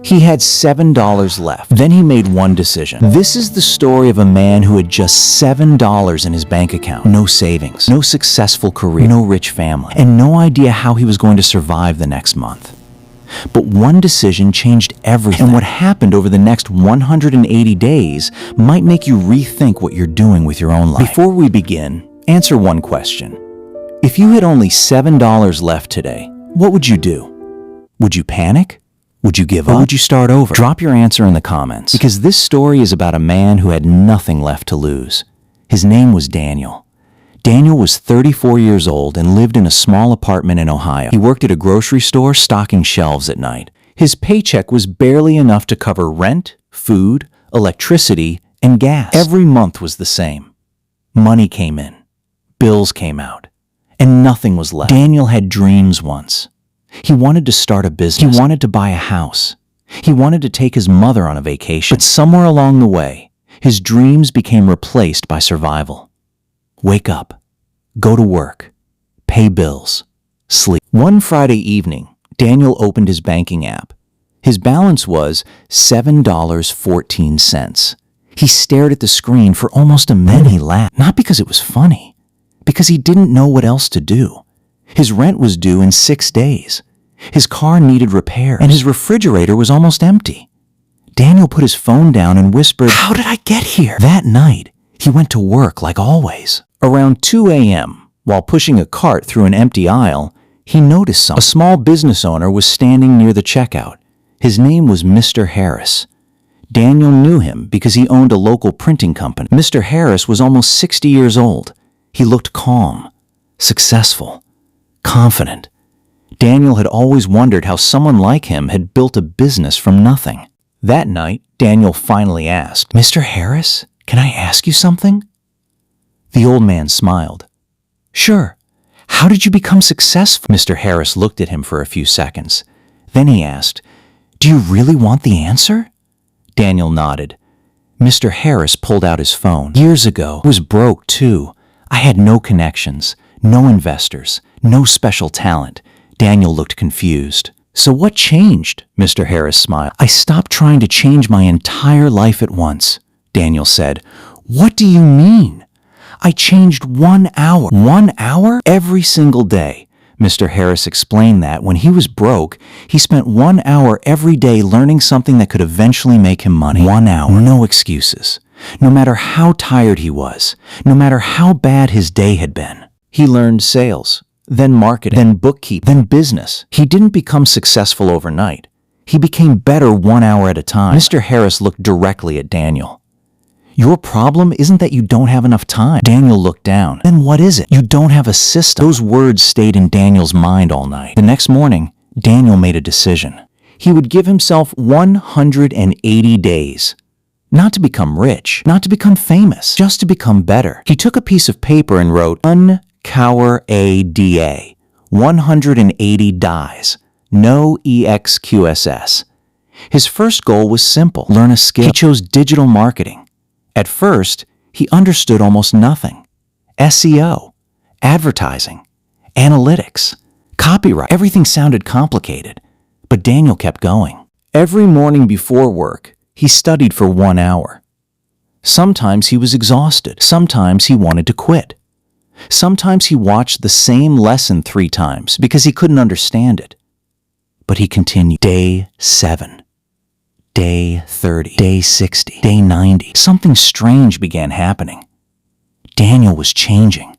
He had $7 left. Then he made one decision. This is the story of a man who had just $7 in his bank account. No savings, no successful career, no rich family, and no idea how he was going to survive the next month. But one decision changed everything. And what happened over the next 180 days might make you rethink what you're doing with your own life. Before we begin, answer one question. If you had only $7 left today, what would you do? Would you panic? Would you give up? Or would you start over? Drop your answer in the comments, because this story is about a man who had nothing left to lose. His name was Daniel. Daniel was 34 years old and lived in a small apartment in Ohio. He worked at a grocery store stocking shelves at night. His paycheck was barely enough to cover rent, food, electricity, and gas. Every month was the same. Money came in, bills came out, and nothing was left. Daniel had dreams once. He wanted to start a business. He wanted to buy a house. He wanted to take his mother on a vacation. But somewhere along the way, his dreams became replaced by survival. Wake up, go to work, pay bills, sleep. One Friday evening, Daniel opened his banking app. His balance was $7.14. He stared at the screen for almost a minute. Then he laughed, not because it was funny, because he didn't know what else to do. His rent was due in 6 days. His car needed repairs, and his refrigerator was almost empty. Daniel put his phone down and whispered, "How did I get here?" That night, he went to work like always. Around 2 a.m., while pushing a cart through an empty aisle, he noticed something. A small business owner was standing near the checkout. His name was Mr. Harris. Daniel knew him because he owned a local printing company. Mr. Harris was almost 60 years old. He looked calm, successful, confident. Daniel had always wondered how someone like him had built a business from nothing. That night, Daniel finally asked, "Mr. Harris, can I ask you something?" The old man smiled. "Sure. How did you become successful?" Mr. Harris looked at him for a few seconds. Then he asked, "Do you really want the answer?" Daniel nodded. Mr. Harris pulled out his phone. "Years ago, I was broke too. I had no connections, no investors, no special talent." Daniel looked confused. "So what changed?" Mr. Harris smiled. "I stopped trying to change my entire life at once," Daniel said. "What do you mean?" "I changed 1 hour." 1 hour? Every single day. Mr. Harris explained that when he was broke, he spent 1 hour every day learning something that could eventually make him money. 1 hour. No excuses. No matter how tired he was, no matter how bad his day had been. He learned sales, then marketing, then bookkeeping, then business. He didn't become successful overnight. He became better 1 hour at a time. Mr. Harris looked directly at Daniel. "Your problem isn't that you don't have enough time." Daniel looked down. "Then what is it?" "You don't have a system." Those words stayed in Daniel's mind all night. The next morning, Daniel made a decision. He would give himself 180 days. Not to become rich, not to become famous, just to become better. He took a piece of paper and wrote, "UNCOWRADA, 180 dies, no EXQSS." His first goal was simple, learn a skill. He chose digital marketing. At first, he understood almost nothing. SEO, advertising, analytics, copyright, everything sounded complicated. But Daniel kept going. Every morning before work, he studied for 1 hour. Sometimes he was exhausted. Sometimes he wanted to quit. Sometimes he watched the same lesson 3 times because he couldn't understand it. But he continued. Day 7. Day 30, day 60, day 90. Something strange began happening. Daniel was changing.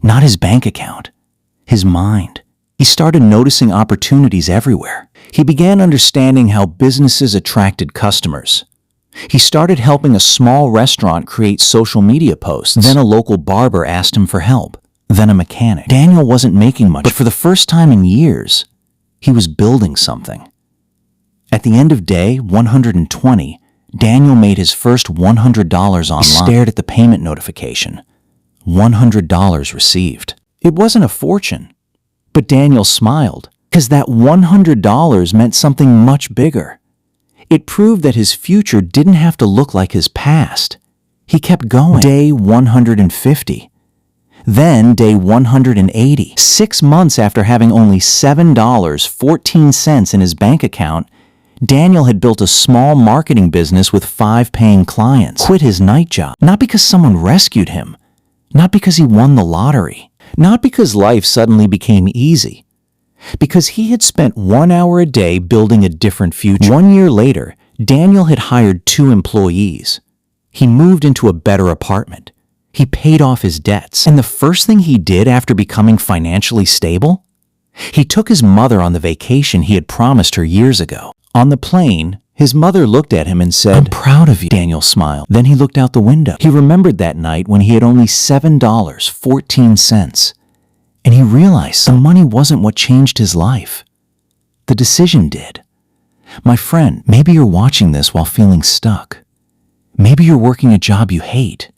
Not his bank account, his mind. He started noticing opportunities everywhere. He began understanding how businesses attracted customers. He started helping a small restaurant create social media posts. Then a local barber asked him for help. Then a mechanic. Daniel wasn't making much, but for the first time in years, he was building something. At the end of day 120, Daniel made his first $100 online. He stared at the payment notification. $100 received. It wasn't a fortune, but Daniel smiled because that $100 meant something much bigger. It proved that his future didn't have to look like his past. He kept going. Day 150. Then day 180. 6 months after having only $7.14 in his bank account, Daniel had built a small marketing business with 5 paying clients, quit his night job, not because someone rescued him, not because he won the lottery, not because life suddenly became easy, because he had spent 1 hour a day building a different future. 1 year later, Daniel had hired 2 employees. He moved into a better apartment. He paid off his debts. And the first thing he did after becoming financially stable? He took his mother on the vacation he had promised her years ago. On the plane, his mother looked at him and said, "I'm proud of you." Daniel smiled. Then he looked out the window. He remembered that night when he had only $7.14. And he realized the money wasn't what changed his life. The decision did. My friend, maybe you're watching this while feeling stuck. Maybe you're working a job you hate.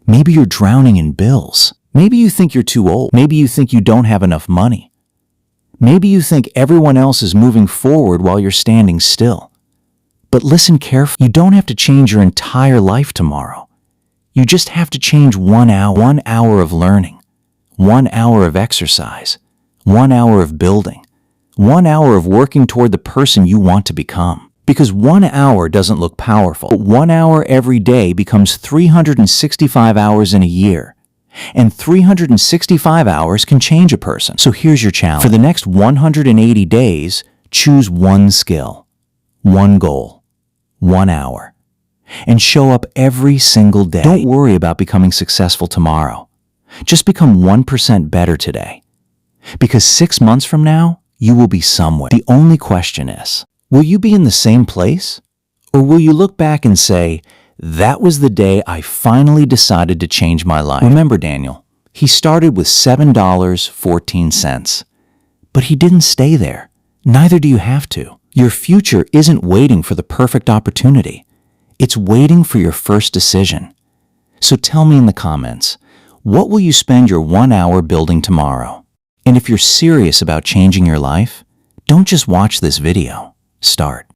Maybe you're drowning in bills. Maybe you think you're too old. Maybe you think you don't have enough money. Maybe you think everyone else is moving forward while you're standing still. But listen carefully. You don't have to change your entire life tomorrow. You just have to change 1 hour. 1 hour of learning. 1 hour of exercise. 1 hour of building. 1 hour of working toward the person you want to become. Because 1 hour doesn't look powerful, but 1 hour every day becomes 365 hours in a year. And 365 hours can change a person. So here's your challenge. For the next 180 days, choose 1 skill, 1 goal, 1 hour, and show up every single day. Don't worry about becoming successful tomorrow. Just become 1% better today. Because 6 months from now, you will be somewhere. The only question is, will you be in the same place? Or will you look back and say, that was the day I finally decided to change my life? Remember Daniel, he started with $7.14. But he didn't stay there. Neither do you have to. Your future isn't waiting for the perfect opportunity. It's waiting for your first decision. So tell me in the comments, what will you spend your 1 hour building tomorrow? And if you're serious about changing your life, don't just watch this video. Start.